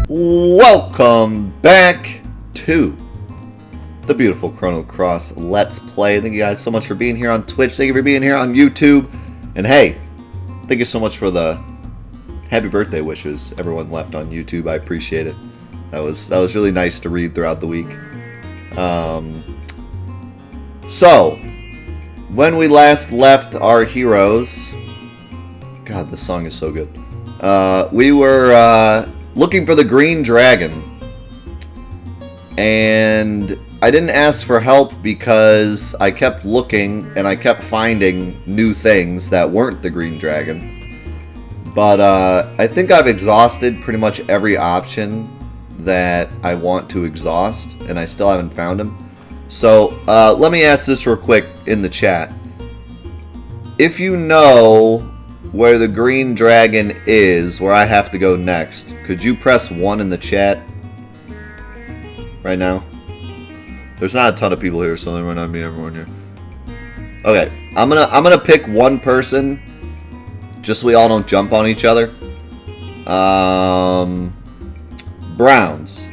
Welcome back to the beautiful Chrono Cross Let's Play. Thank you guys so much for being here on Twitch. Thank you for being here on YouTube. And hey, thank you so much for the happy birthday wishes everyone left on YouTube. I appreciate it. That was really nice to read throughout the week. So, when we last left our heroes, God, this song is so good. We were looking for the green dragon, and I didn't ask for help because I kept looking and I kept finding new things that weren't the green dragon. But I think I've exhausted pretty much every option that I want to exhaust, and I still haven't found him. So let me ask this real quick in the chat. If you know where the green dragon is, where I have to go next, could you press 1 in the chat right now? There's not a ton of people here, so there might not be everyone here. Okay, I'm gonna pick one person, just so we all don't jump on each other. Browns.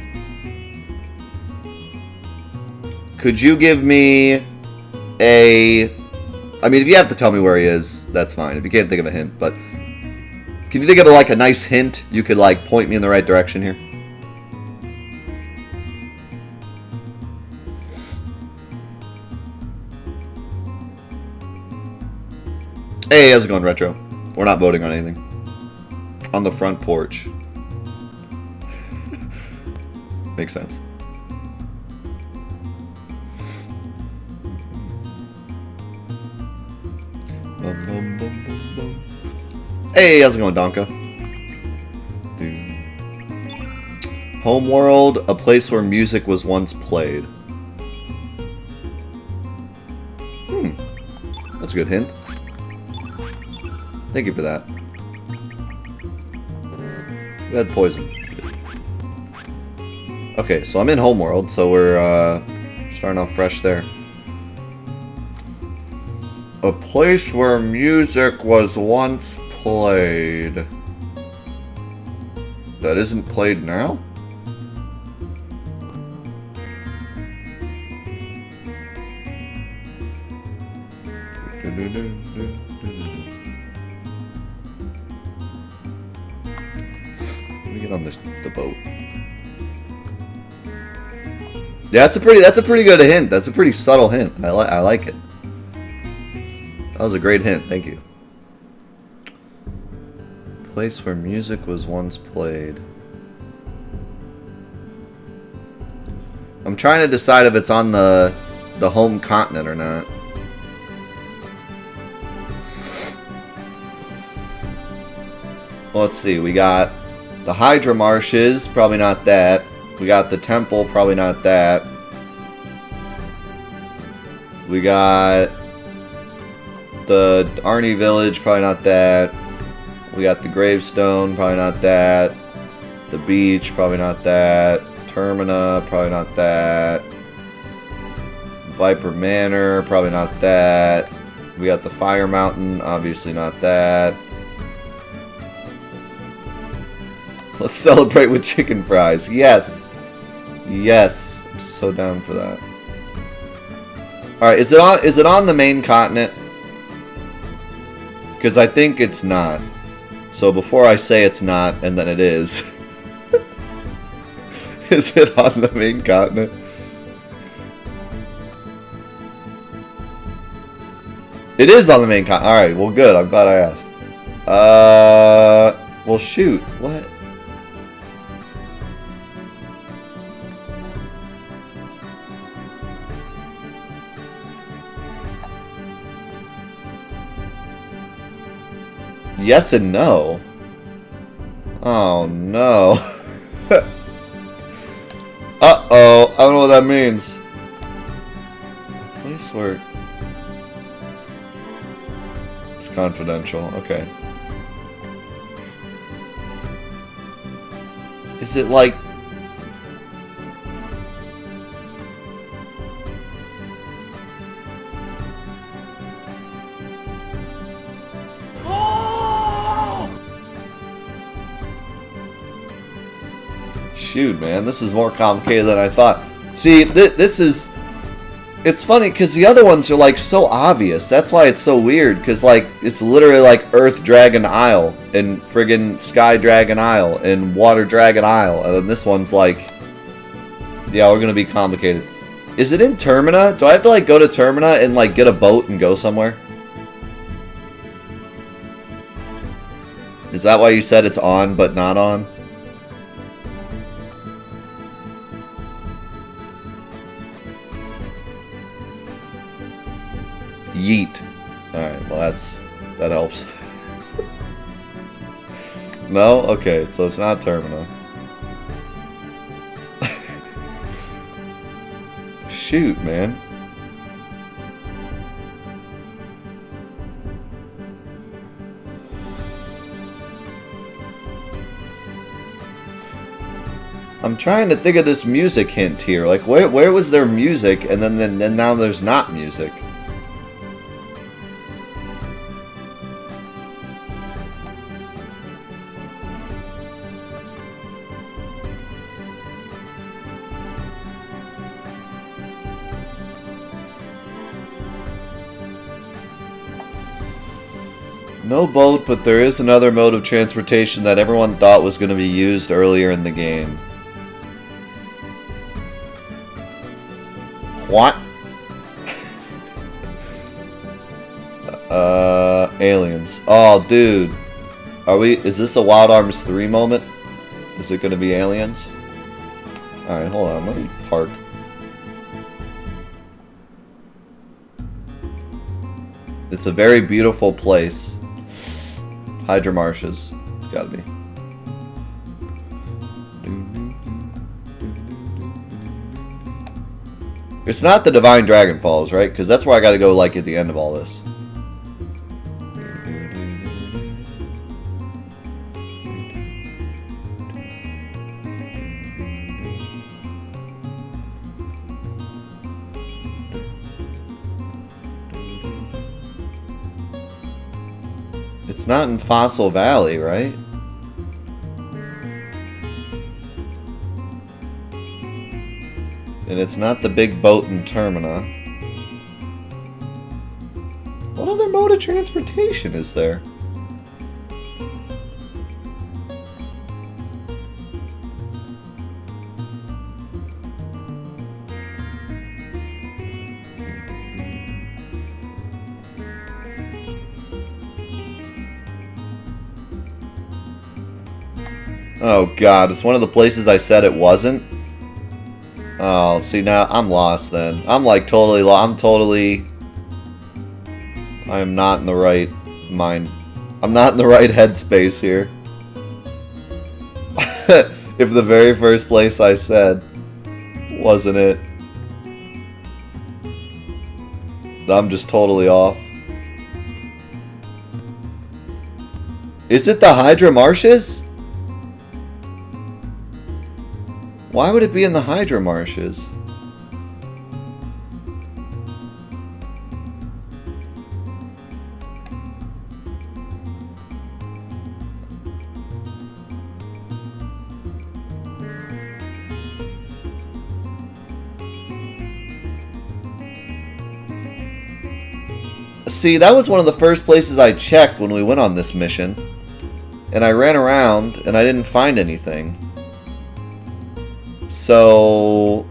Could you give me a... I mean, if you have to tell me where he is, that's fine. If you can't think of a hint, but... Can you think of like a nice hint you could like point me in the right direction here? Hey, how's it going, Retro? We're not voting on anything. On the front porch. Makes sense. Hey, how's it going, Donka? Homeworld, a place where music was once played. That's a good hint. Thank you for that. We had poison. Okay, so I'm in Homeworld, so we're starting off fresh there. A place where music was once played. That isn't played now? Let me get on the boat. Yeah, that's a pretty good hint. That's a pretty subtle hint. I like it. That was a great hint. Thank you. Place where music was once played. I'm trying to decide if it's on the home continent or not. Well, let's see. We got the Hydra Marshes. Probably not that. We got the temple. Probably not that. We got the Arnie Village, probably not that. We got the Gravestone, probably not that. The beach, probably not that. Termina, probably not that. Viper Manor, probably not that. We got the Fire Mountain, obviously not that. Let's celebrate with chicken fries. Yes. Yes. I'm so down for that. Alright, is it on the main continent? Because I think it's not. So before I say it's not, and then it is. Is it on the main continent? It is on the main continent. Alright, well good. I'm glad I asked. Well shoot. What? Yes and no. Oh no. Uh-oh. I don't know what that means. A place where... It's confidential. Okay. Is it like... Shoot, man, this is more complicated than I thought. See, this is... It's funny, because the other ones are, like, so obvious. That's why it's so weird, because, like, it's literally, like, Earth Dragon Isle, and friggin' Sky Dragon Isle, and Water Dragon Isle, and then this one's, like... Yeah, we're gonna be complicated. Is it in Termina? Do I have to, like, go to Termina and, like, get a boat and go somewhere? Is that why you said it's on, but not on? Yeet. Alright, well that helps. No? Okay, so it's not Termina. Shoot, man. I'm trying to think of this music hint here. Like, where was there music, and then now there's not music? No boat, but there is another mode of transportation that everyone thought was going to be used earlier in the game. What? Aliens. Oh, dude. Is this a Wild Arms 3 moment? Is it going to be aliens? Alright, hold on. Let me park. It's a very beautiful place. Hydra Marshes. It's gotta be. It's not the Divine Dragon Falls, right? Because that's where I gotta go, like, at the end of all this. It's not in Fossil Valley, right? And it's not the big boat in Termina. What other mode of transportation is there? Oh god, it's one of the places I said it wasn't. Oh, see now, I'm lost then. I'm like totally lost. I am not in the right mind. I'm not in the right headspace here. If the very first place I said wasn't it. I'm just totally off. Is it the Hydra Marshes? Why would it be in the Hydra Marshes? See, that was one of the first places I checked when we went on this mission. And I ran around and I didn't find anything. So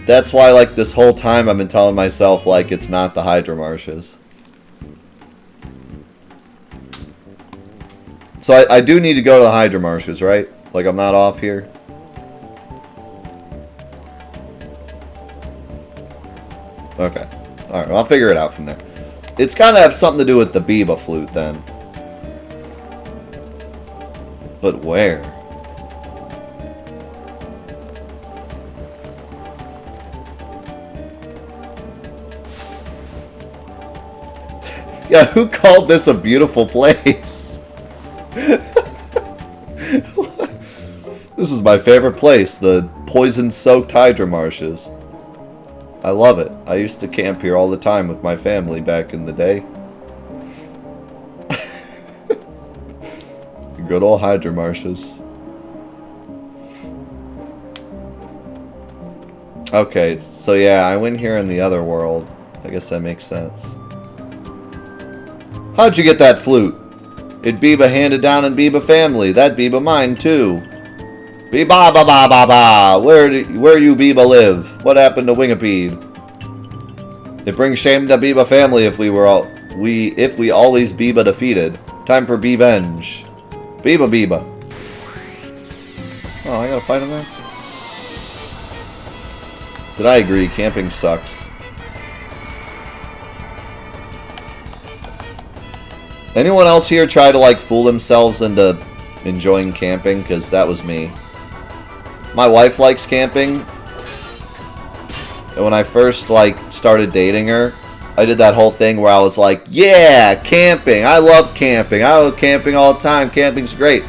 that's why, like, this whole time I've been telling myself, like, it's not the Hydra Marshes. So I do need to go to the Hydra Marshes, right? Like, I'm not off here. Okay. Alright, well, I'll figure it out from there. It's gotta have something to do with the Biba flute, then. But where? Yeah, who called this a beautiful place? This is my favorite place, the poison-soaked Hydra Marshes. I love it. I used to camp here all the time with my family back in the day. Good old Hydra Marshes. Okay, so yeah, I went here in the other world. I guess that makes sense. How'd you get that flute? It Biba handed down in Biba family. That Biba mine too. Biba ba ba ba ba. Where you Biba live? What happened to Wingapede? It brings shame to Biba family if we always Biba defeated. Time for Bevenge. Biba Biba. Oh, I gotta fight him there? Did I agree? Camping sucks. Anyone else here try to like fool themselves into enjoying camping? Because that was me. My wife likes camping. And when I first like started dating her, I did that whole thing where I was like, yeah, camping. I love camping. I love camping all the time. Camping's great.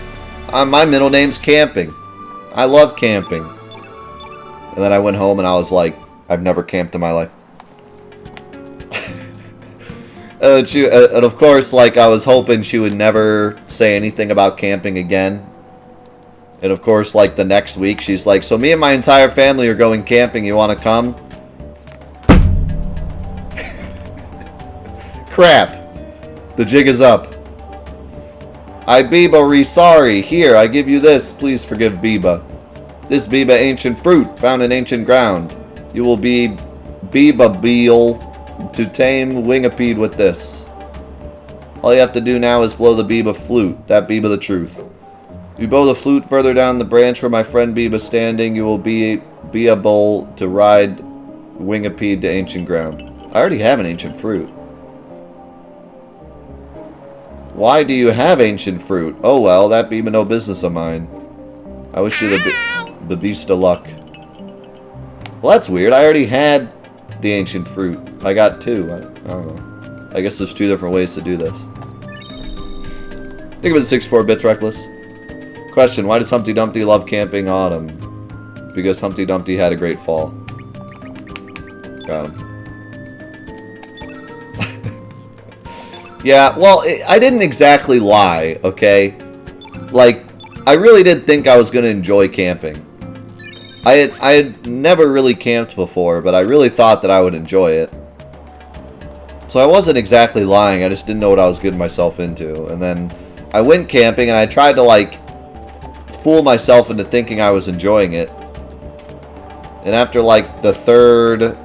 My middle name's Camping. I love camping. And then I went home and I was like, I've never camped in my life. And of course, like, I was hoping she would never say anything about camping again. And of course, like, the next week, she's like, so me and my entire family are going camping. You want to come? Crap. The jig is up. I Biba sorry. Here, I give you this. Please forgive Biba. This Biba ancient fruit, found in ancient ground. You will be Biba Beel to tame Wingapede with this. All you have to do now is blow the Biba flute. That Biba the truth. You blow the flute further down the branch where my friend Biba's standing. You will be able to ride Wingapede to ancient ground. I already have an ancient fruit. Why do you have ancient fruit? Oh well, that Biba no business of mine. I wish you the beast of luck. Well, that's weird. I already had the ancient fruit. I got two. I don't know. I guess there's two different ways to do this. Think of it 64 bits reckless. Question, why does Humpty Dumpty love camping autumn? Because Humpty Dumpty had a great fall. Got him. Yeah, well, I didn't exactly lie, okay? Like, I really did think I was going to enjoy camping. I had never really camped before, but I really thought that I would enjoy it. So I wasn't exactly lying, I just didn't know what I was getting myself into. And then I went camping and I tried to like fool myself into thinking I was enjoying it. And after like the third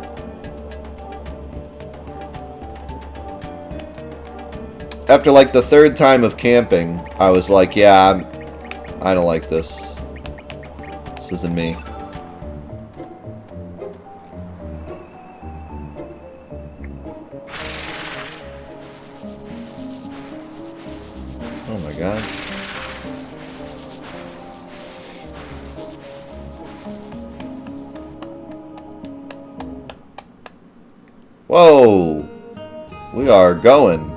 time of camping, I was like, yeah, I don't like this. This isn't me. Oh my god. Whoa! We are going.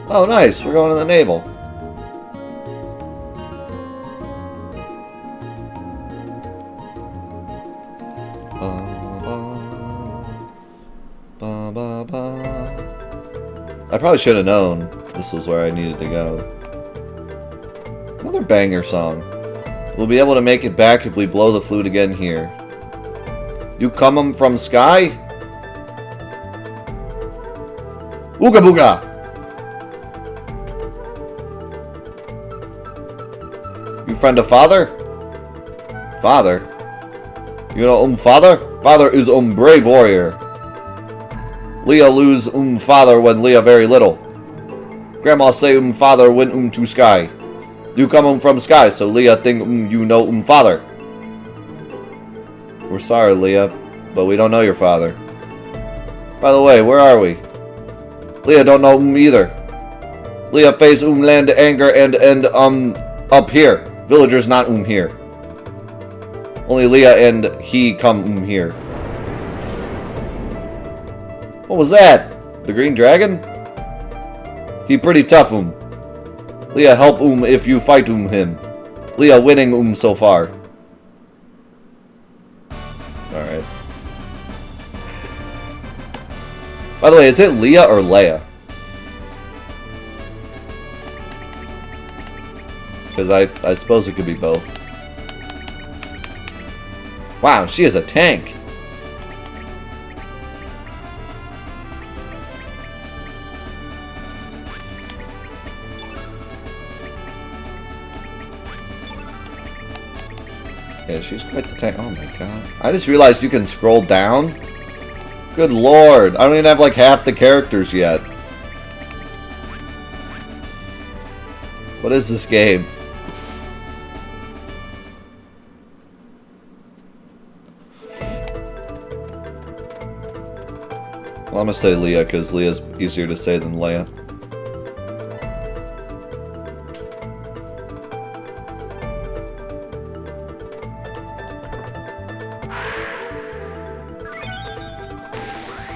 Oh nice, we're going to the Navel. I probably should have known this was where I needed to go. Another banger song. We'll be able to make it back if we blow the flute again here. You come from sky? Ooga booga! You friend of father? Father? You know father? Father is brave warrior. Leah lose father when Leah very little. Grandma say father when to sky. You come from sky, so Leah think you know father. We're sorry, Leah, but we don't know your father. By the way, where are we? Leah don't know either. Leah face land anger and up here. Villagers not here. Only Leah and he come here. What was that? The green dragon? He pretty tough Leah help if you fight him. Leah winning so far. Alright. By the way, is it Leah or Leia? Because I suppose it could be both. Wow, she is a tank. Yeah, she's quite the tank. Oh my god. I just realized you can scroll down. Good lord. I don't even have like half the characters yet. What is this game? Well, I'm gonna say Leah because Leah's easier to say than Leia.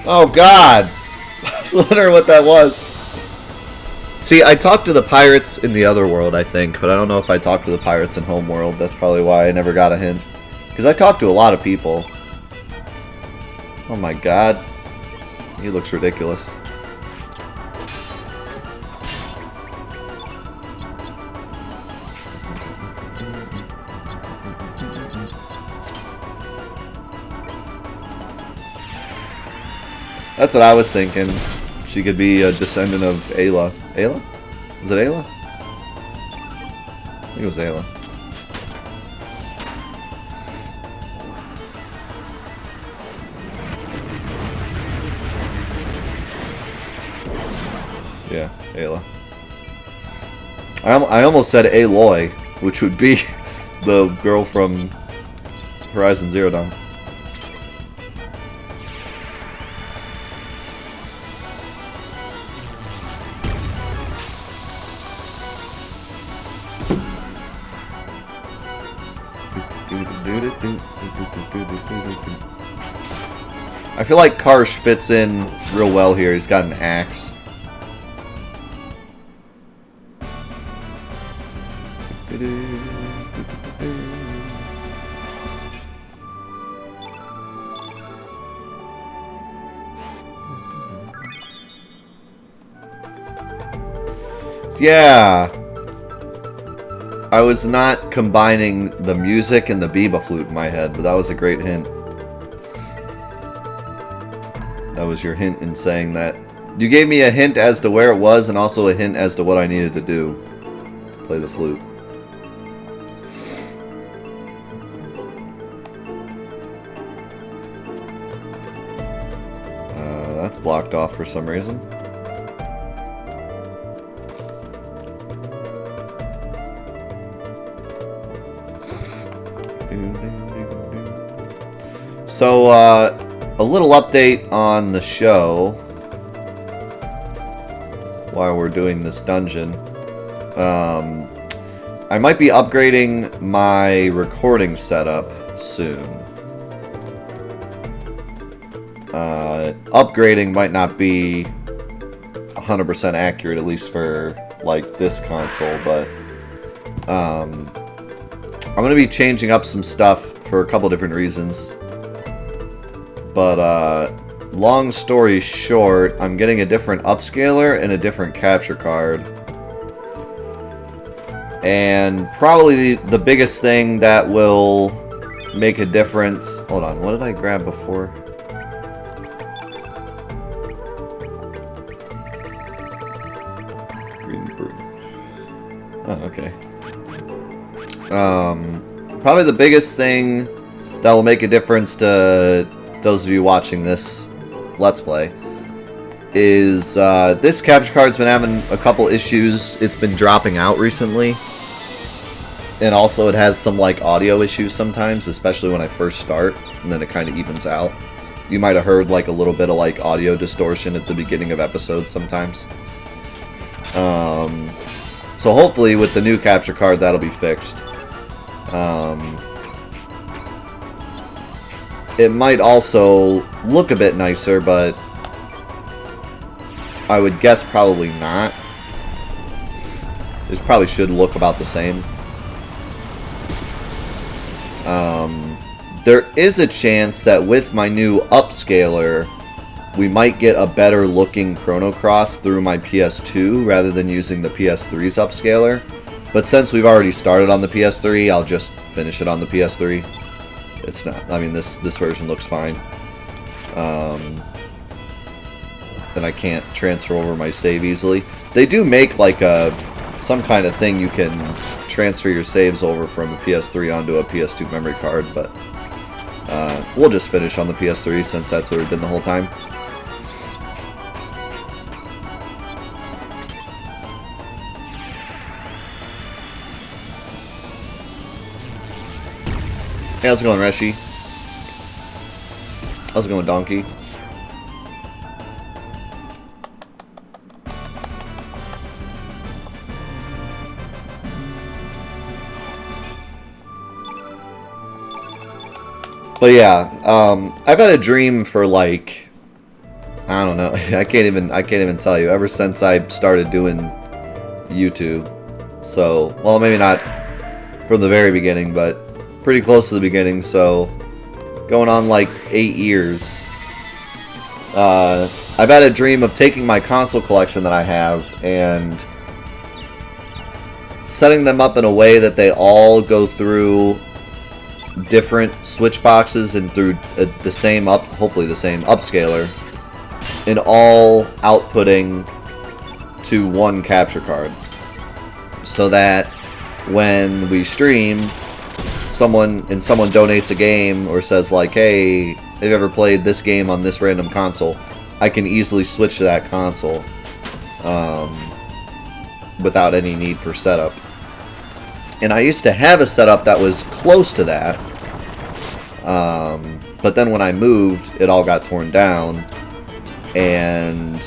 Oh god! I was wondering what that was. See, I talked to the pirates in the other world, I think, but I don't know if I talked to the pirates in Homeworld. That's probably why I never got a hint. Because I talked to a lot of people. Oh my god. He looks ridiculous. That's what I was thinking. She could be a descendant of Ayla. Ayla? Was it Ayla? I think it was Ayla. Yeah, Ayla. I almost said Aloy, which would be the girl from Horizon Zero Dawn. I feel like Karsh fits in real well here. He's got an axe. Yeah. I was not combining the music and the Biba flute in my head, but that was a great hint. That was your hint in saying that. You gave me a hint as to where it was and also a hint as to what I needed to do. Play the flute. That's blocked off for some reason. So, a little update on the show while we're doing this dungeon. I might be upgrading my recording setup soon. Upgrading might not be 100% accurate, at least for like this console, but I'm going to be changing up some stuff for a couple different reasons. But long story short, I'm getting a different upscaler and a different capture card. And probably the biggest thing that will make a difference... Hold on, what did I grab before? Green Brew. Oh, okay. Probably the biggest thing that will make a difference to those of you watching this Let's Play is this capture card's been having a couple issues. It's been dropping out recently. And also it has some like audio issues sometimes, especially when I first start, and then it kind of evens out. You might have heard like a little bit of like audio distortion at the beginning of episodes sometimes. So hopefully with the new capture card that'll be fixed. It might also look a bit nicer, but I would guess probably not. It probably should look about the same. There is a chance that with my new upscaler, we might get a better looking Chrono Cross through my PS2 rather than using the PS3's upscaler. But since we've already started on the PS3, I'll just finish it on the PS3. It's not, I mean, this version looks fine. And I can't transfer over my save easily. They do make like some kind of thing you can transfer your saves over from a PS3 onto a PS2 memory card, but we'll just finish on the PS3 since that's where we've been the whole time. Hey, how's it going, Reshi? How's it going, Donkey? But yeah, I've had a dream for like, I don't know, I can't even tell you, ever since I started doing YouTube. So, well, maybe not from the very beginning, but pretty close to the beginning, so going on like 8 years. I've had a dream of taking my console collection that I have and setting them up in a way that they all go through different switch boxes and through the same hopefully the same upscaler, and all outputting to one capture card, so that when we stream, someone donates a game or says like, hey, have you ever played this game on this random console, I can easily switch to that console without any need for setup. And I used to have a setup that was close to that, but then when I moved, it all got torn down, and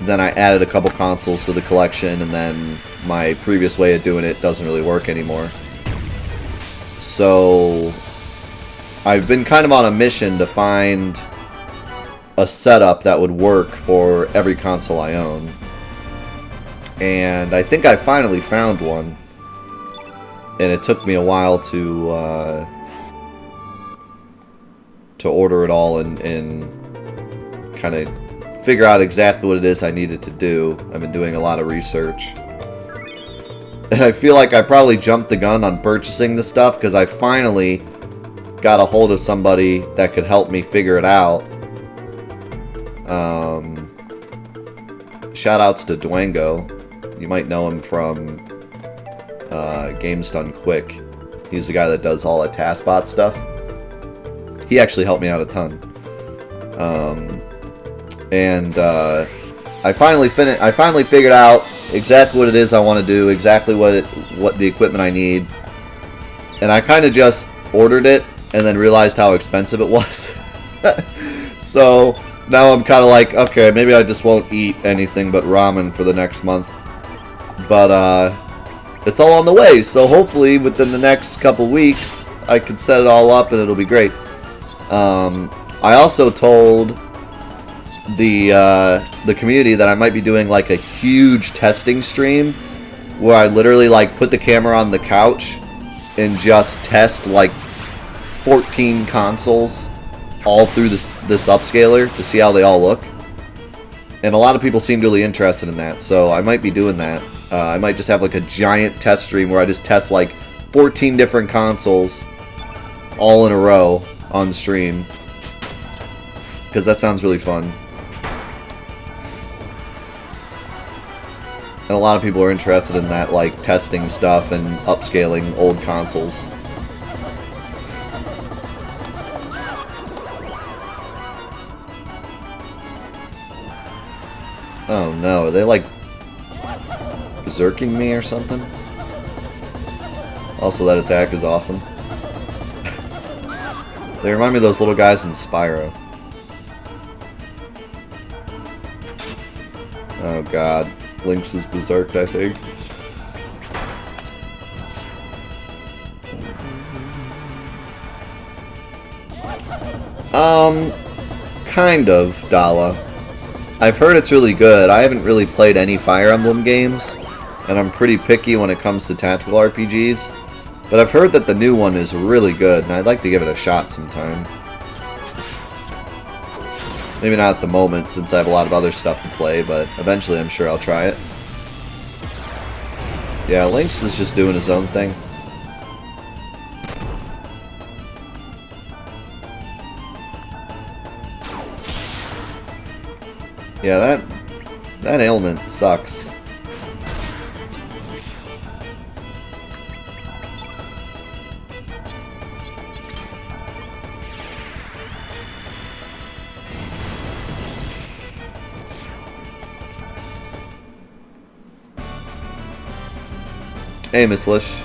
then I added a couple consoles to the collection, and then my previous way of doing it doesn't really work anymore. So I've been kind of on a mission to find a setup that would work for every console I own. And I think I finally found one, and it took me a while to order it all and kind of figure out exactly what it is I needed to do. I've been doing a lot of research, and I feel like I probably jumped the gun on purchasing this stuff because I finally got a hold of somebody that could help me figure it out. Shout outs to Dwango. You might know him from Games Done Quick. He's the guy that does all the TaskBot stuff. He actually helped me out a ton. I finally figured out exactly what it is I want to do, exactly what the equipment I need, and I kind of just ordered it and then realized how expensive it was. So now I'm kind of like, okay, maybe I just won't eat anything but ramen for the next month. But it's all on the way, so hopefully within the next couple weeks I can set it all up and it'll be great. I also told the community that I might be doing like a huge testing stream where I literally like put the camera on the couch and just test like 14 consoles all through this upscaler to see how they all look. And a lot of people seem really interested in that, so I might be doing that. I might just have like a giant test stream where I just test like 14 different consoles all in a row on stream, because that sounds really fun. And a lot of people are interested in that, like testing stuff and upscaling old consoles. Oh no, are they like berserking me or something? Also, that attack is awesome. They remind me of those little guys in Spyro. Oh god, Lynx is berserked, I think. Kind of, Dala. I've heard it's really good. I haven't really played any Fire Emblem games, and I'm pretty picky when it comes to tactical RPGs. But I've heard that the new one is really good, and I'd like to give it a shot sometime. Maybe not at the moment, since I have a lot of other stuff to play, but eventually I'm sure I'll try it. Yeah, Lynx is just doing his own thing. Yeah, that ailment sucks. Hey, Miss Lish.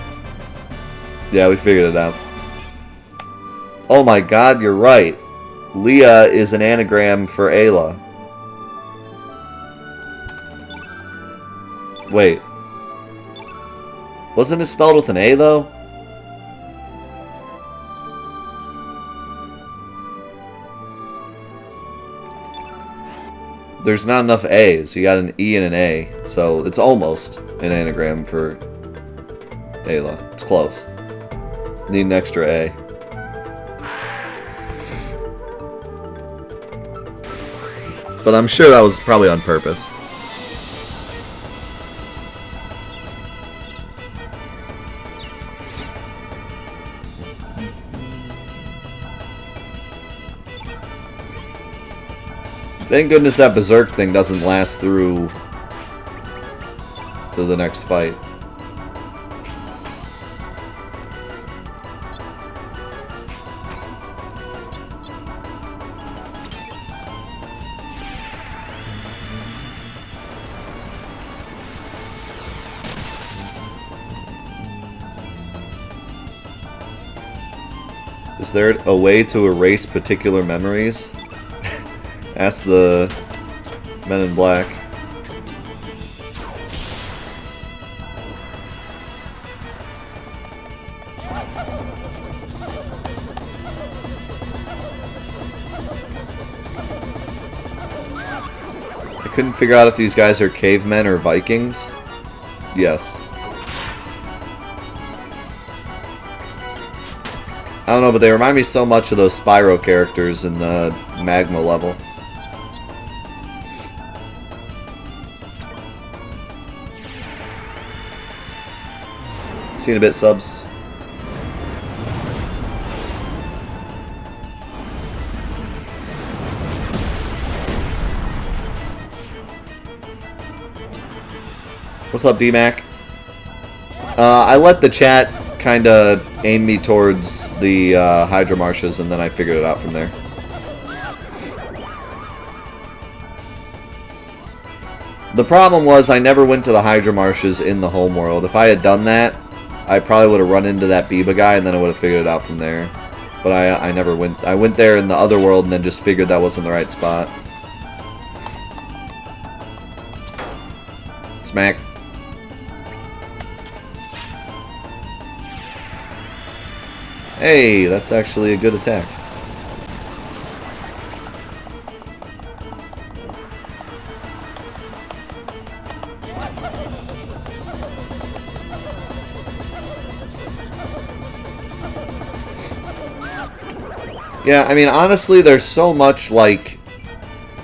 Yeah, we figured it out. Oh my god, you're right. Leah is an anagram for Ayla. Wait. Wasn't it spelled with an A, though? There's not enough A's. You got an E and an A. So it's almost an anagram for Ayla. It's close. Need an extra A. But I'm sure that was probably on purpose. Thank goodness that Berserk thing doesn't last through to the next fight. Is there a way to erase particular memories? Ask the Men in Black. I couldn't figure out if these guys are cavemen or Vikings. Yes. I don't know, but they remind me so much of those Spyro characters in the Magma level. Seen a bit, subs. What's up, D-Mac? I let the chat kind of aim me towards the Hydra Marshes, and then I figured it out from there. The problem was I never went to the Hydra Marshes in the home world. If I had done that, I probably would have run into that Biba guy, and then I would have figured it out from there. But I never went. I went there in the other world, and then just figured that wasn't the right spot. Smack. Hey, that's actually a good attack. Yeah, I mean, honestly, there's so much, like,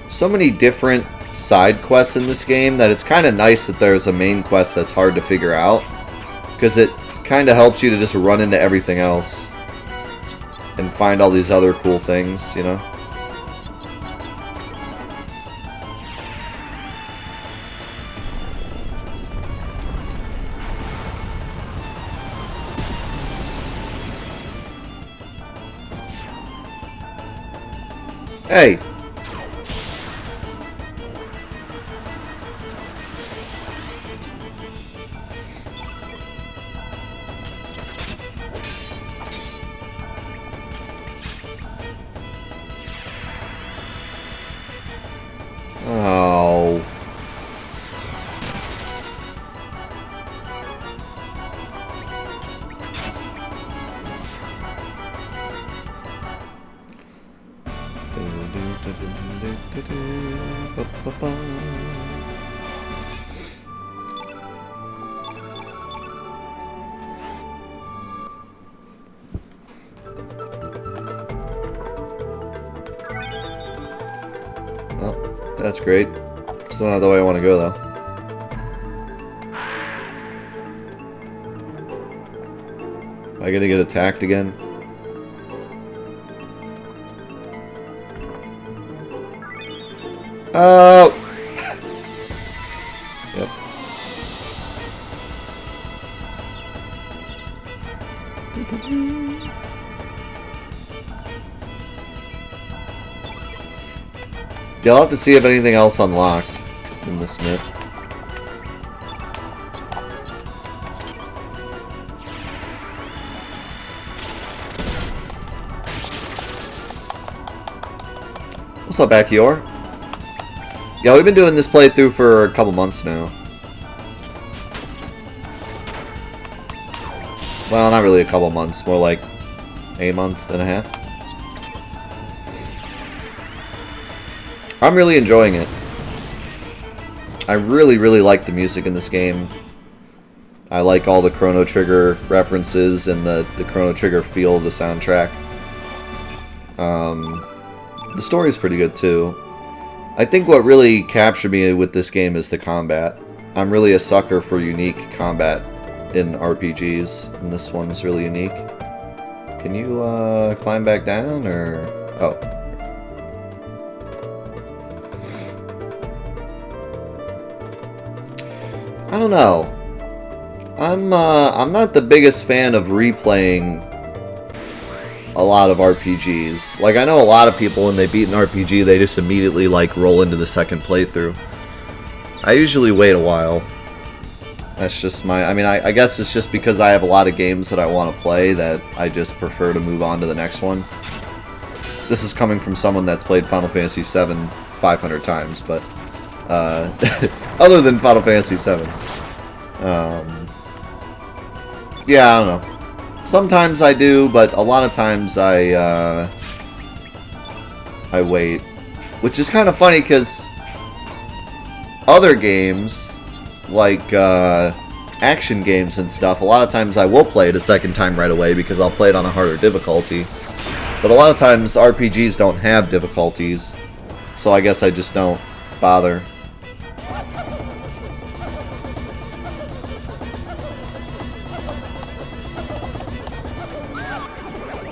so many different side quests in this game that it's kind of nice that there's a main quest that's hard to figure out, because it kind of helps you to just run into everything else and find all these other cool things, you know? Hey! Oh. Oh, that's great. Still not the way I want to go, though. Am I gonna get attacked again? Oh! Yep. Yeah, I'll have to see if anything else unlocked in the Smith. What's up, Akior? Yeah, we've been doing this playthrough for a couple months now. Well, not really a couple months, more like a month and a half. I'm really enjoying it. I really, really like the music in this game. I like all the Chrono Trigger references and the Chrono Trigger feel of the soundtrack. The story's pretty good too. I think what really captured me with this game is the combat. I'm really a sucker for unique combat in RPGs, and this one's really unique. Can you climb back down, or... oh. I don't know. I'm not the biggest fan of replaying a lot of RPGs. Like, I know a lot of people, when they beat an RPG, they just immediately, like, roll into the second playthrough. I usually wait a while. That's just my... I mean, I guess it's just because I have a lot of games that I want to play that I just prefer to move on to the next one. This is coming from someone that's played Final Fantasy VII 500 times, but... other than Final Fantasy VII. Yeah, I don't know. Sometimes I do, but a lot of times I wait. Which is kind of funny, because other games, like action games and stuff, a lot of times I will play it a second time right away because I'll play it on a harder difficulty. But a lot of times RPGs don't have difficulties, so I guess I just don't bother.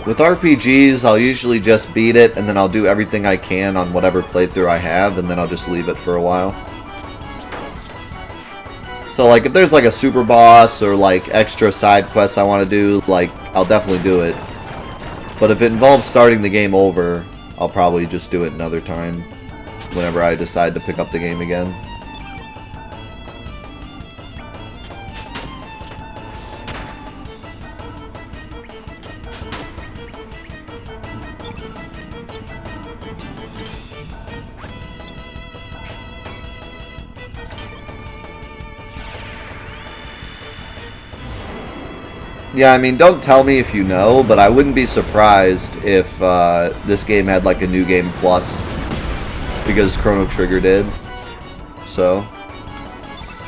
With RPGs, I'll usually just beat it, and then I'll do everything I can on whatever playthrough I have, and then I'll just leave it for a while. So, like, if there's, like, a super boss or, like, extra side quests I want to do, like, I'll definitely do it. But if it involves starting the game over, I'll probably just do it another time, whenever I decide to pick up the game again. Yeah, I mean, don't tell me if you know, but I wouldn't be surprised if this game had like a New Game Plus, because Chrono Trigger did. So,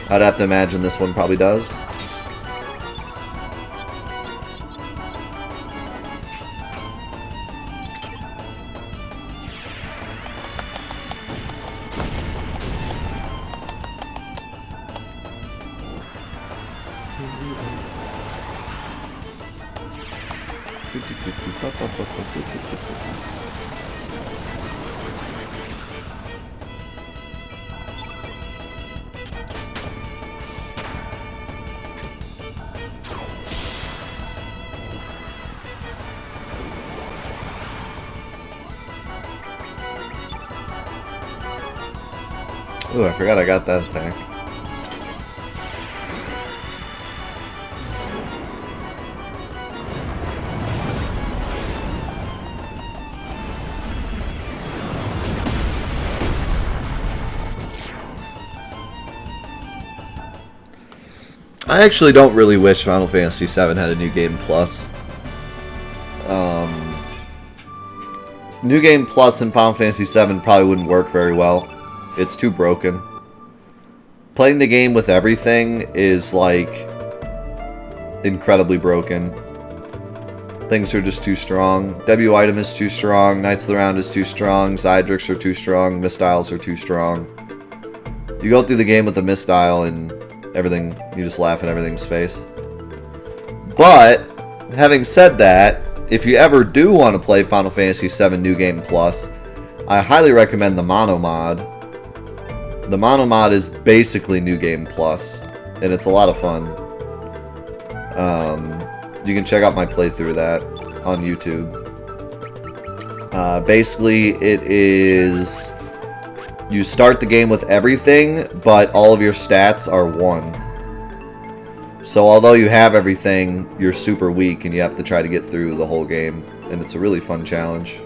I'd have to imagine this one probably does. Ooh, I forgot I got that attack. I actually don't really wish Final Fantasy VII had a New Game Plus. New Game Plus in Final Fantasy VII probably wouldn't work very well. It's too broken. Playing the game with everything is, like, incredibly broken. Things are just too strong. W item is too strong. Knights of the Round is too strong. Zydrix are too strong. Mistiles are too strong. You go through the game with a mistile and everything, you just laugh in everything's face. But, having said that, if you ever do want to play Final Fantasy VII New Game Plus, I highly recommend the Mono mod. The Mono mod is basically New Game Plus, and it's a lot of fun. You can check out my playthrough of that on YouTube. Basically, it is... you start the game with everything, but all of your stats are 1. So although you have everything, you're super weak, and you have to try to get through the whole game. And it's a really fun challenge.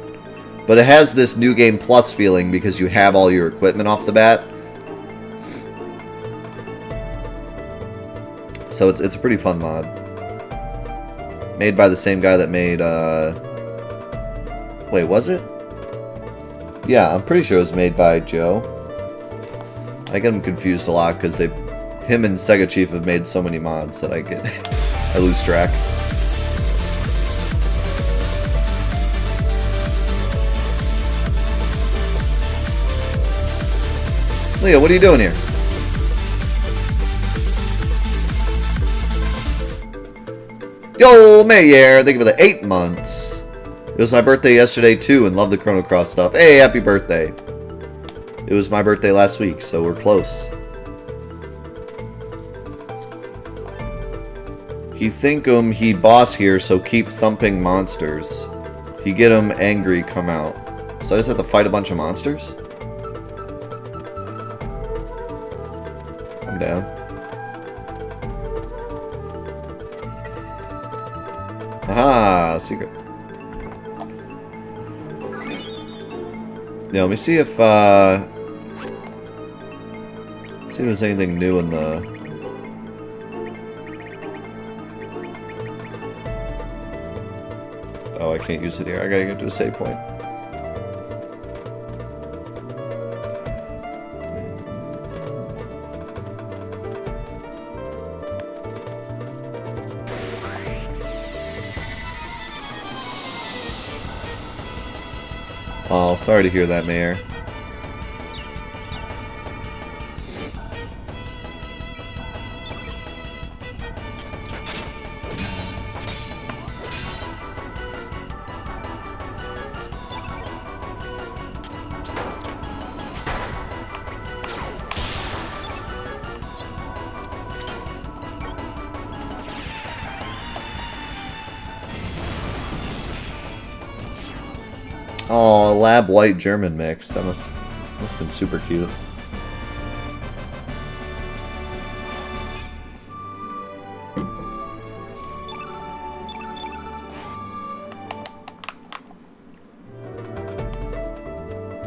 But it has this New Game Plus feeling because you have all your equipment off the bat. So it's a pretty fun mod. Made by the same guy that made, wait, was it? Yeah, I'm pretty sure it was made by Joe. I get them confused a lot because him and Sega Chief have made so many mods that I lose track. Leo, what are you doing here? Yo, Mayer, thank you for the 8 months. It was my birthday yesterday too, and love the Chrono Cross stuff. Hey, happy birthday. It was my birthday last week, so we're close. He think he boss here, so keep thumping monsters. He get him angry, come out. So I just have to fight a bunch of monsters? I'm down. Aha, secret. Yeah, let me see if there's anything new in the... Oh, I can't use it here. I gotta get to a save point. Oh, sorry to hear that, Mayor. Oh, lab white German mix. That must have been super cute.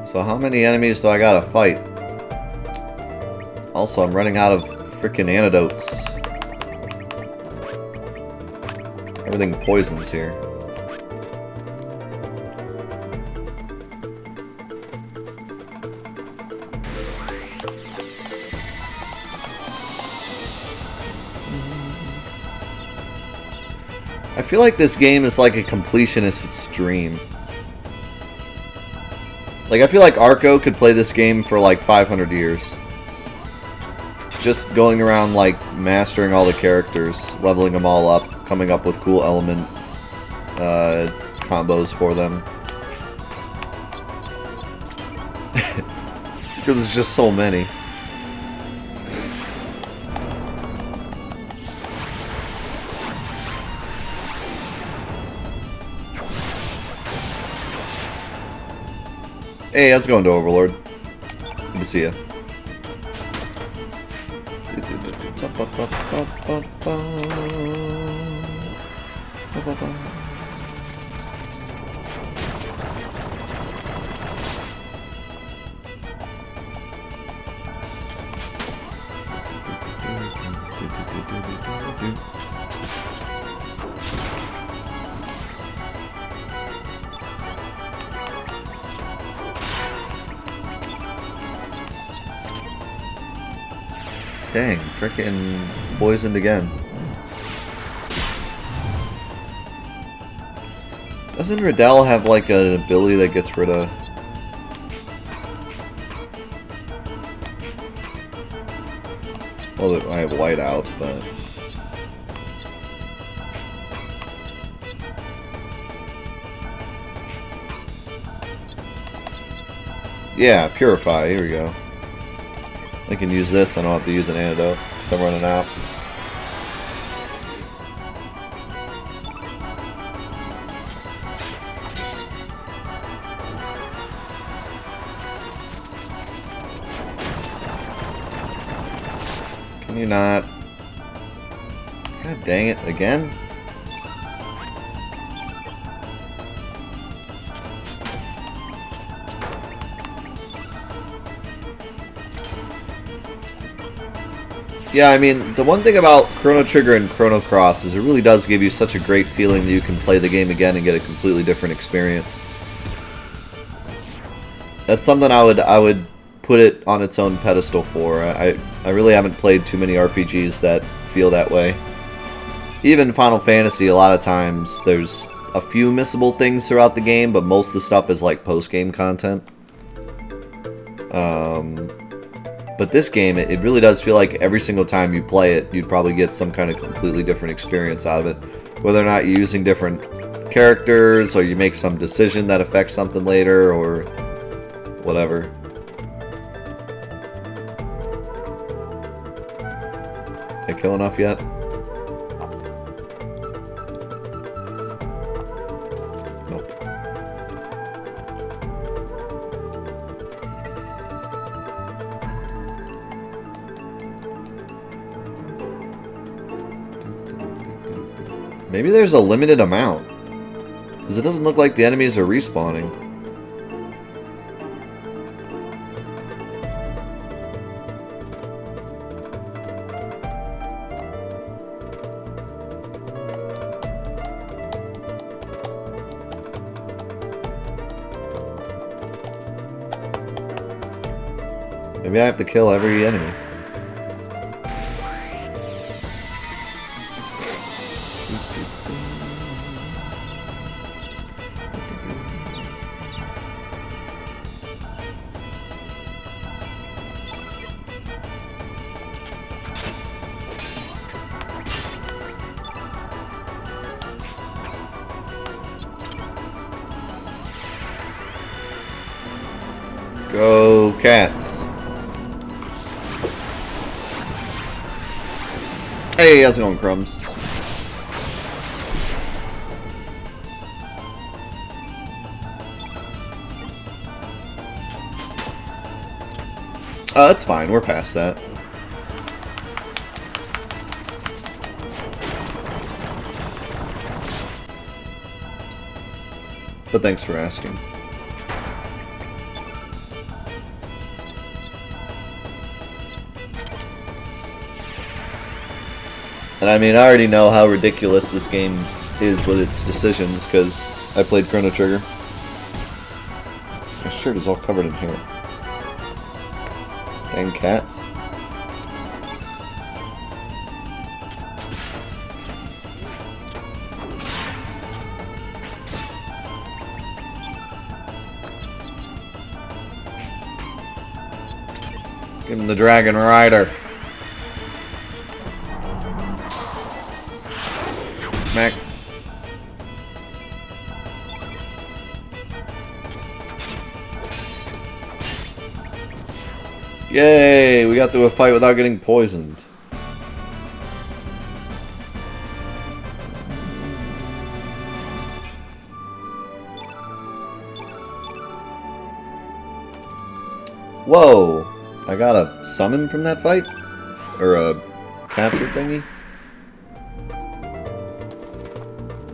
So how many enemies do I gotta fight? Also, I'm running out of freaking antidotes. Everything poisons here. I feel like this game is like a completionist's dream. Like, I feel like Arco could play this game for like 500 years. Just going around, like, mastering all the characters, leveling them all up, coming up with cool element combos for them. Because it's just so many. Hey, how's it going, to Overlord? Good to see you. Dang, frickin' poisoned again. Doesn't Riddell have like an ability that gets rid of... Well, I have whiteout, but... Yeah, Purify, here we go. I can use this, I don't have to use an antidote, so I'm running out. Can you not? God dang it, again? Yeah, I mean, the one thing about Chrono Trigger and Chrono Cross is it really does give you such a great feeling that you can play the game again and get a completely different experience. That's something I would put it on its own pedestal for. I really haven't played too many RPGs that feel that way. Even Final Fantasy, a lot of times, there's a few missable things throughout the game, but most of the stuff is like post-game content. But this game, it really does feel like every single time you play it, you'd probably get some kind of completely different experience out of it. Whether or not you're using different characters, or you make some decision that affects something later, or whatever. Did I kill enough yet? Nope. Maybe there's a limited amount, because it doesn't look like the enemies are respawning. Maybe I have to kill every enemy. Go cats. Hey, how's it going, Crumbs? That's fine, we're past that. But thanks for asking. And I mean, I already know how ridiculous this game is with its decisions, because I played Chrono Trigger. My shirt is all covered in hair. Dang cats. Give him the Dragon Rider. Mac. Yay! We got through a fight without getting poisoned. Whoa! I got a summon from that fight? Or a capture thingy?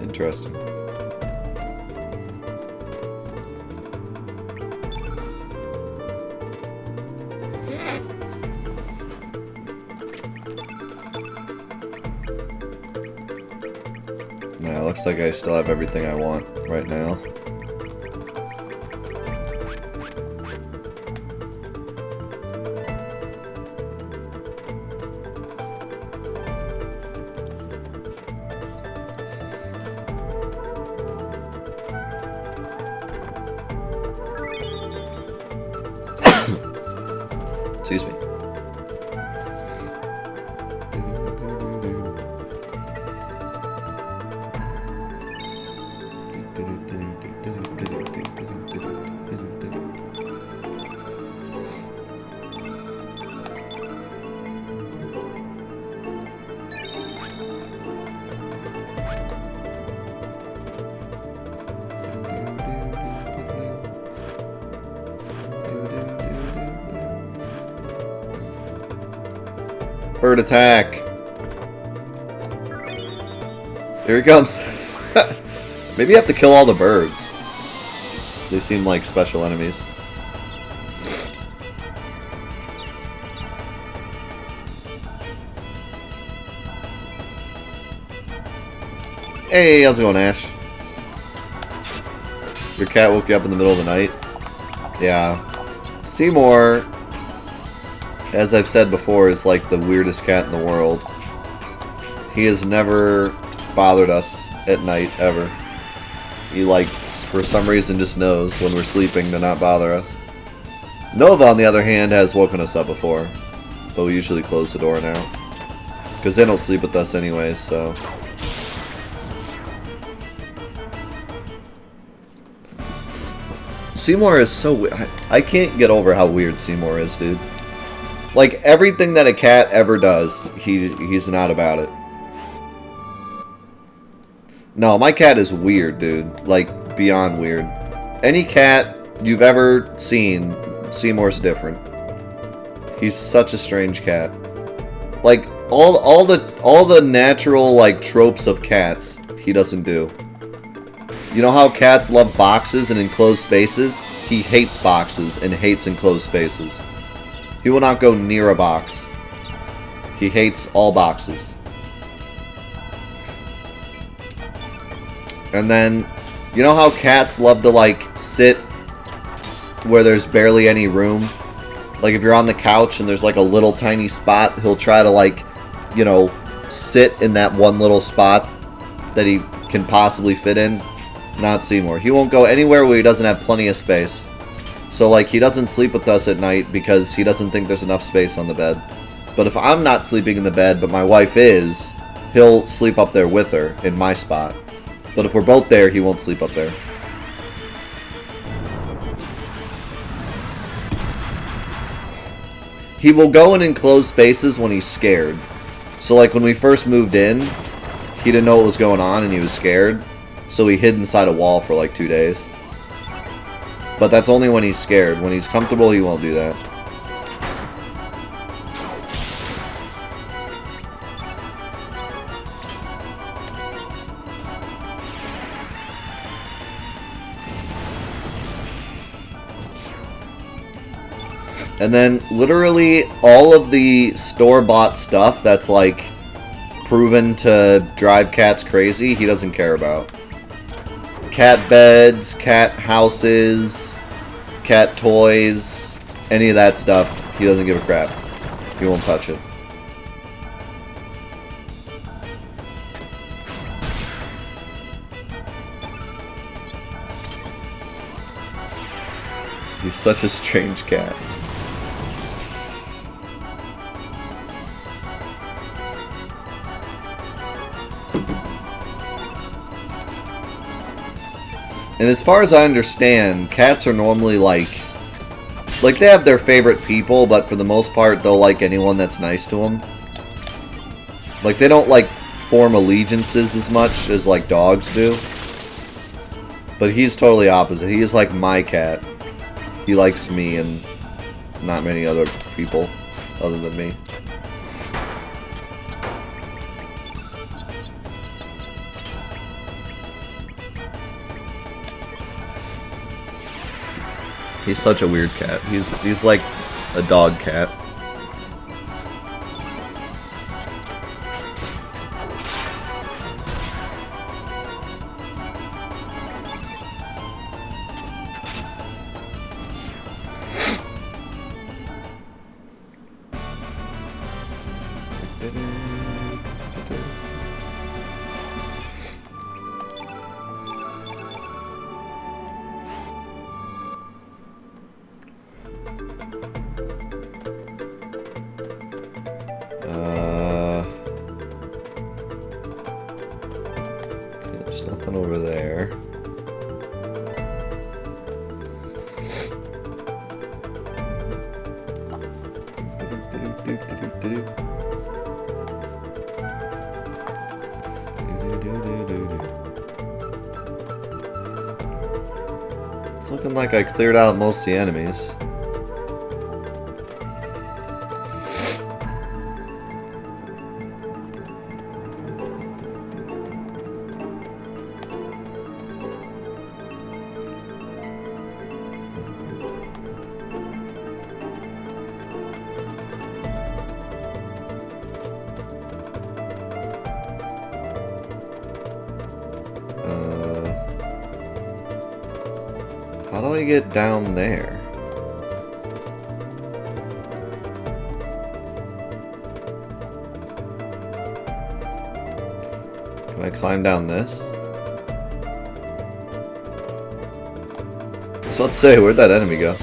Interesting. Yeah, looks like I still have everything I want right now. Excuse me. Bird attack. Here he comes. Maybe you have to kill all the birds. They seem like special enemies. Hey, how's it going, Ash? Your cat woke you up in the middle of the night? Yeah. Seymour, as I've said before, is like the weirdest cat in the world. He has never bothered us at night, ever. He, like, for some reason just knows when we're sleeping to not bother us. Nova, on the other hand, has woken us up before. But we usually close the door now. Because they don't sleep with us anyways, so... Seymour is so weird. I can't get over how weird Seymour is, dude. Like, everything that a cat ever does, he's not about it. No, my cat is weird, dude. Like, beyond weird. Any cat you've ever seen, Seymour's different. He's such a strange cat. Like, all the natural, like, tropes of cats, he doesn't do. You know how cats love boxes and enclosed spaces? He hates boxes and hates enclosed spaces. He will not go near a box. He hates all boxes. And then, you know how cats love to, like, sit where there's barely any room? Like, if you're on the couch and there's, like, a little tiny spot, he'll try to, like, you know, sit in that one little spot that he can possibly fit in. Not Seymour. He won't go anywhere where he doesn't have plenty of space. So, like, he doesn't sleep with us at night because he doesn't think there's enough space on the bed. But if I'm not sleeping in the bed, but my wife is, he'll sleep up there with her in my spot. But if we're both there, he won't sleep up there. He will go in enclosed spaces when he's scared. So, like, when we first moved in, he didn't know what was going on and he was scared. So he hid inside a wall for, like, 2 days. But that's only when he's scared. When he's comfortable, he won't do that. And then, literally, all of the store-bought stuff that's, like, proven to drive cats crazy, he doesn't care about. Cat beds, cat houses, cat toys, any of that stuff, he doesn't give a crap. He won't touch it. He's such a strange cat. And as far as I understand, cats are normally like they have their favorite people, but for the most part, they'll like anyone that's nice to them. Like, they don't, like, form allegiances as much as, like, dogs do. But he's totally opposite. He is like my cat. He likes me and not many other people other than me. He's such a weird cat. He's like a dog cat. There's nothing over there. It's looking like I cleared out most of the enemies. I get down there? Can I climb down this? I was about to say, where'd that enemy go?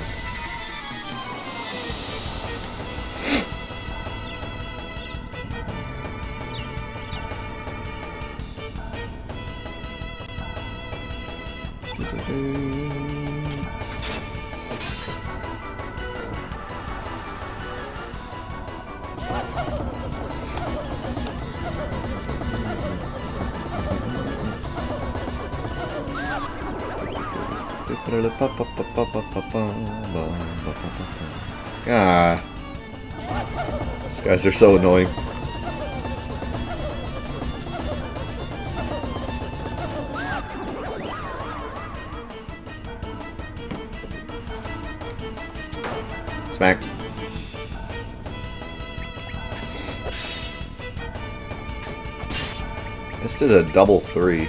Ah, these guys are so annoying. Smack. This did a double 3.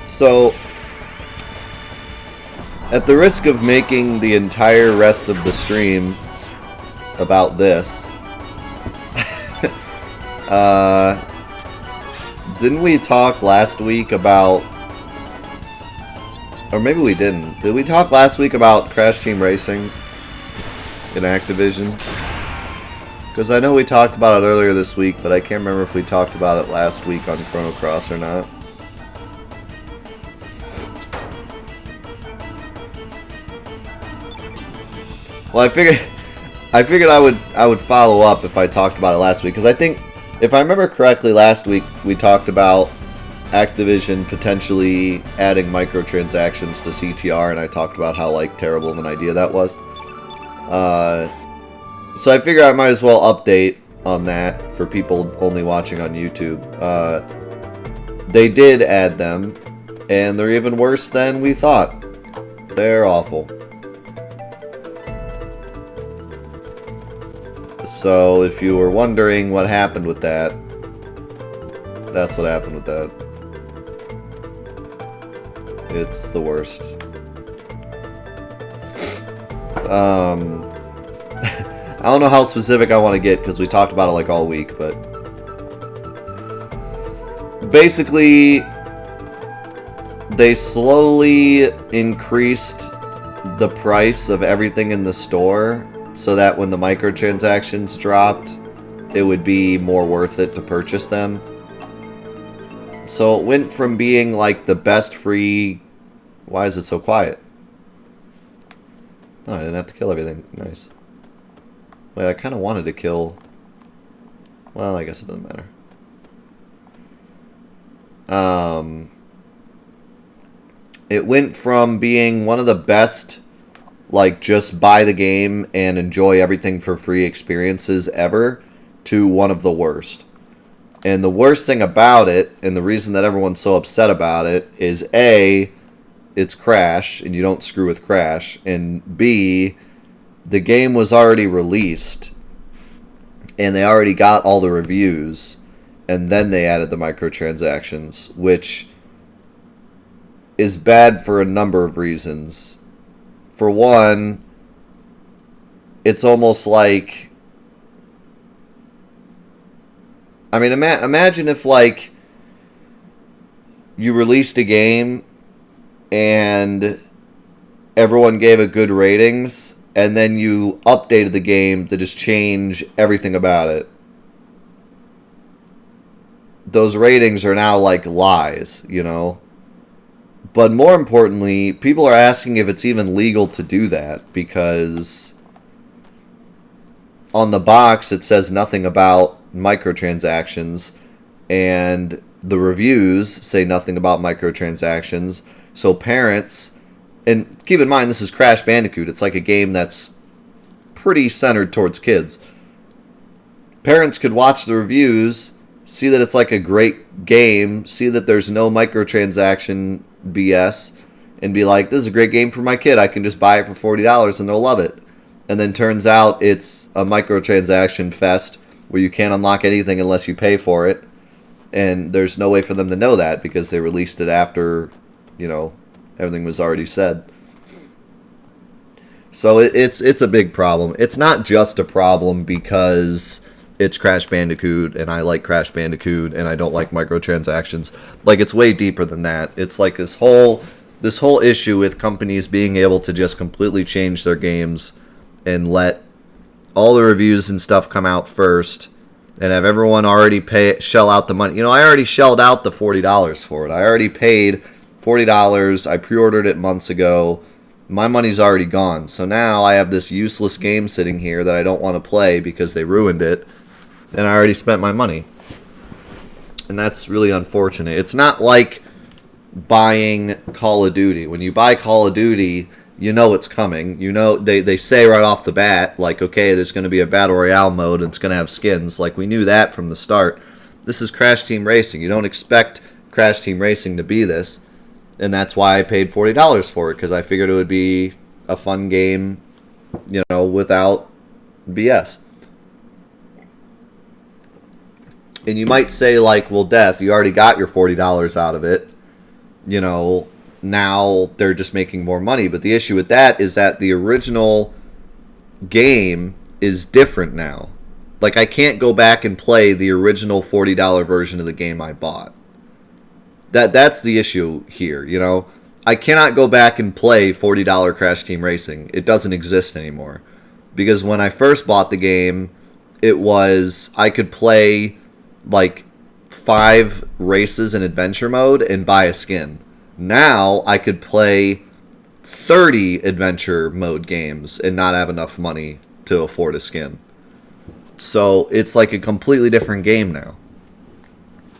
So, at the risk of making the entire rest of the stream about this, didn't we talk last week about, or maybe we didn't, did we talk last week about Crash Team Racing in Activision? Because I know we talked about it earlier this week, but I can't remember if we talked about it last week on Chrono Cross or not. Well, I figured I would follow up if I talked about it last week, because I think, if I remember correctly, last week we talked about Activision potentially adding microtransactions to CTR, and I talked about how terrible of an idea that was. So I figure I might as well update on that for people only watching on YouTube. They did add them, and they're even worse than we thought. They're awful. So, if you were wondering what happened with that, that's what happened with that. It's the worst. I don't know how specific I want to get, because we talked about it all week, but basically, they slowly increased the price of everything in the store, so that when the microtransactions dropped, it would be more worth it to purchase them. So it went from being the best free... Why is it so quiet? Oh, I didn't have to kill everything. Nice. Wait, I kind of wanted to kill... Well, I guess it doesn't matter. It went from being one of the best... just buy the game and enjoy everything for free experiences ever, to one of the worst. And the worst thing about it, and the reason that everyone's so upset about it, is A, it's Crash, and you don't screw with Crash, and B, the game was already released, and they already got all the reviews, and then they added the microtransactions, which is bad for a number of reasons. For one, it's almost like... I mean, imagine if, you released a game and everyone gave it good ratings, and then you updated the game to just change everything about it. Those ratings are now lies, you know? But more importantly, people are asking if it's even legal to do that, because on the box it says nothing about microtransactions, and the reviews say nothing about microtransactions. So parents, and keep in mind this is Crash Bandicoot, it's like a game that's pretty centered towards kids. Parents could watch the reviews, see that it's like a great game, see that there's no microtransaction BS, and be like, this is a great game for my kid, I can just buy it for $40 and they'll love it. And then turns out it's a microtransaction fest where you can't unlock anything unless you pay for it. And there's no way for them to know that because they released it after, everything was already said. So it's a big problem. It's not just a problem because it's Crash Bandicoot and I like Crash Bandicoot and I don't like microtransactions. Like, it's way deeper than that. It's like this whole issue with companies being able to just completely change their games and let all the reviews and stuff come out first and have everyone already shell out the money. I already shelled out the $40 for it. I already paid $40. I pre-ordered it months ago. My money's already gone. So now I have this useless game sitting here that I don't want to play because they ruined it. And I already spent my money. And that's really unfortunate. It's not like buying Call of Duty. When you buy Call of Duty, you know it's coming. They say right off the bat, like, okay, there's going to be a Battle Royale mode and it's going to have skins. Like, we knew that from the start. This is Crash Team Racing. You don't expect Crash Team Racing to be this. And that's why I paid $40 for it, because I figured it would be a fun game, without BS. And you might say, like, well, Death, you already got your $40 out of it. Now they're just making more money. But the issue with that is that the original game is different now. Like, I can't go back and play the original $40 version of the game I bought. That's the issue here, I cannot go back and play $40 Crash Team Racing. It doesn't exist anymore. Because when I first bought the game, I could play like 5 races in adventure mode and buy a skin. Now I could play 30 adventure mode games and not have enough money to afford a skin. So it's like a completely different game now.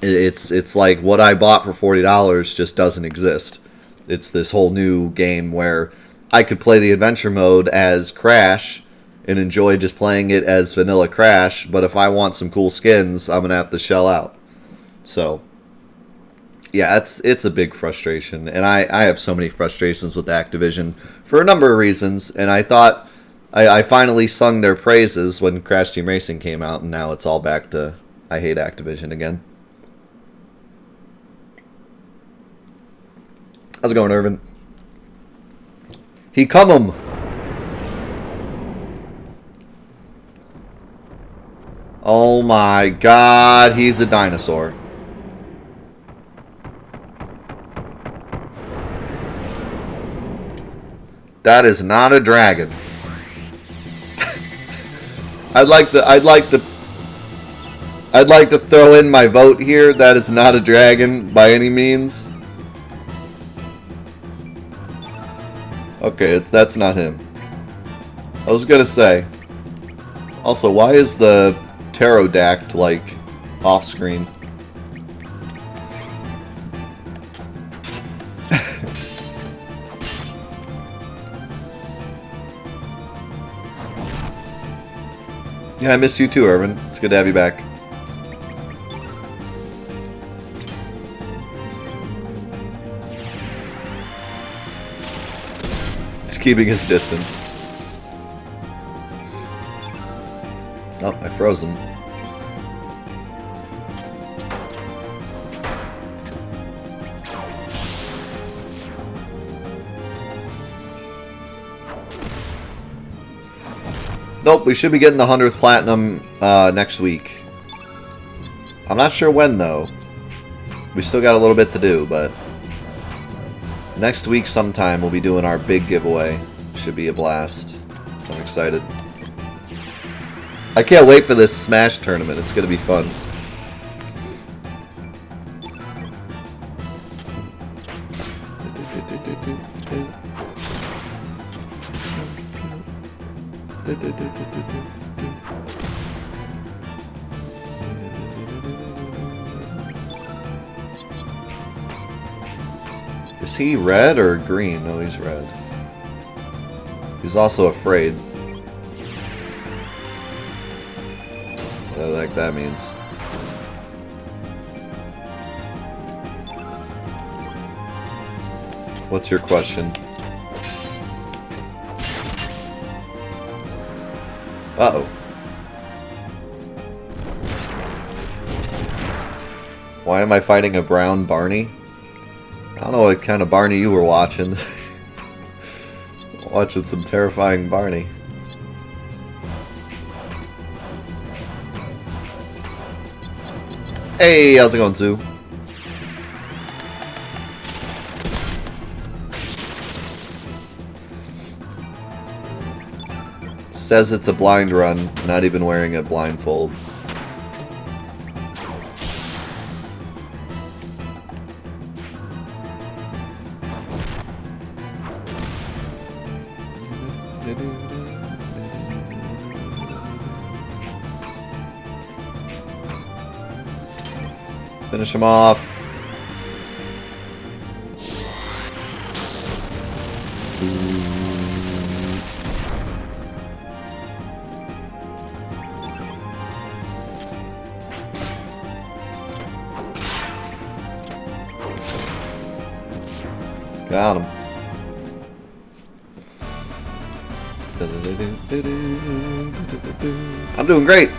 It's like what I bought for $40 just doesn't exist. It's this whole new game where I could play the adventure mode as Crash and enjoy just playing it as vanilla Crash, but if I want some cool skins, I'm going to have to shell out. So, yeah, it's a big frustration, and I have so many frustrations with Activision for a number of reasons, and I thought I finally sung their praises when Crash Team Racing came out, and now it's all back to I hate Activision again. How's it going, Irvin? He come 'em. Oh my god, he's a dinosaur. That is not a dragon. I'd like to throw in my vote here. That is not a dragon by any means. Okay, that's not him. I was gonna say. Also, why is the pterodact like off screen? Yeah, I missed you too, Irvin. It's good to have you back. He's keeping his distance. Oh, I froze him. Nope, we should be getting the 100th Platinum next week. I'm not sure when, though. We still got a little bit to do, but next week sometime we'll be doing our big giveaway. Should be a blast. I'm excited. I can't wait for this Smash tournament. It's going to be fun. Is he red or green? No, he's red. He's also afraid. What the heck that means. What's your question? Uh-oh. Why am I fighting a brown Barney? I don't know what kind of Barney you were watching. Watching some terrifying Barney. Hey, how's it going, Sue? Says it's a blind run, not even wearing a blindfold. Finish him off. Got him. I'm doing great.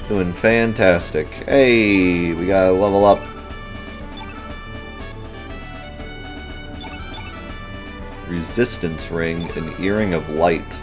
Doing fantastic. Hey, we gotta level up. Resistance ring and earring of light.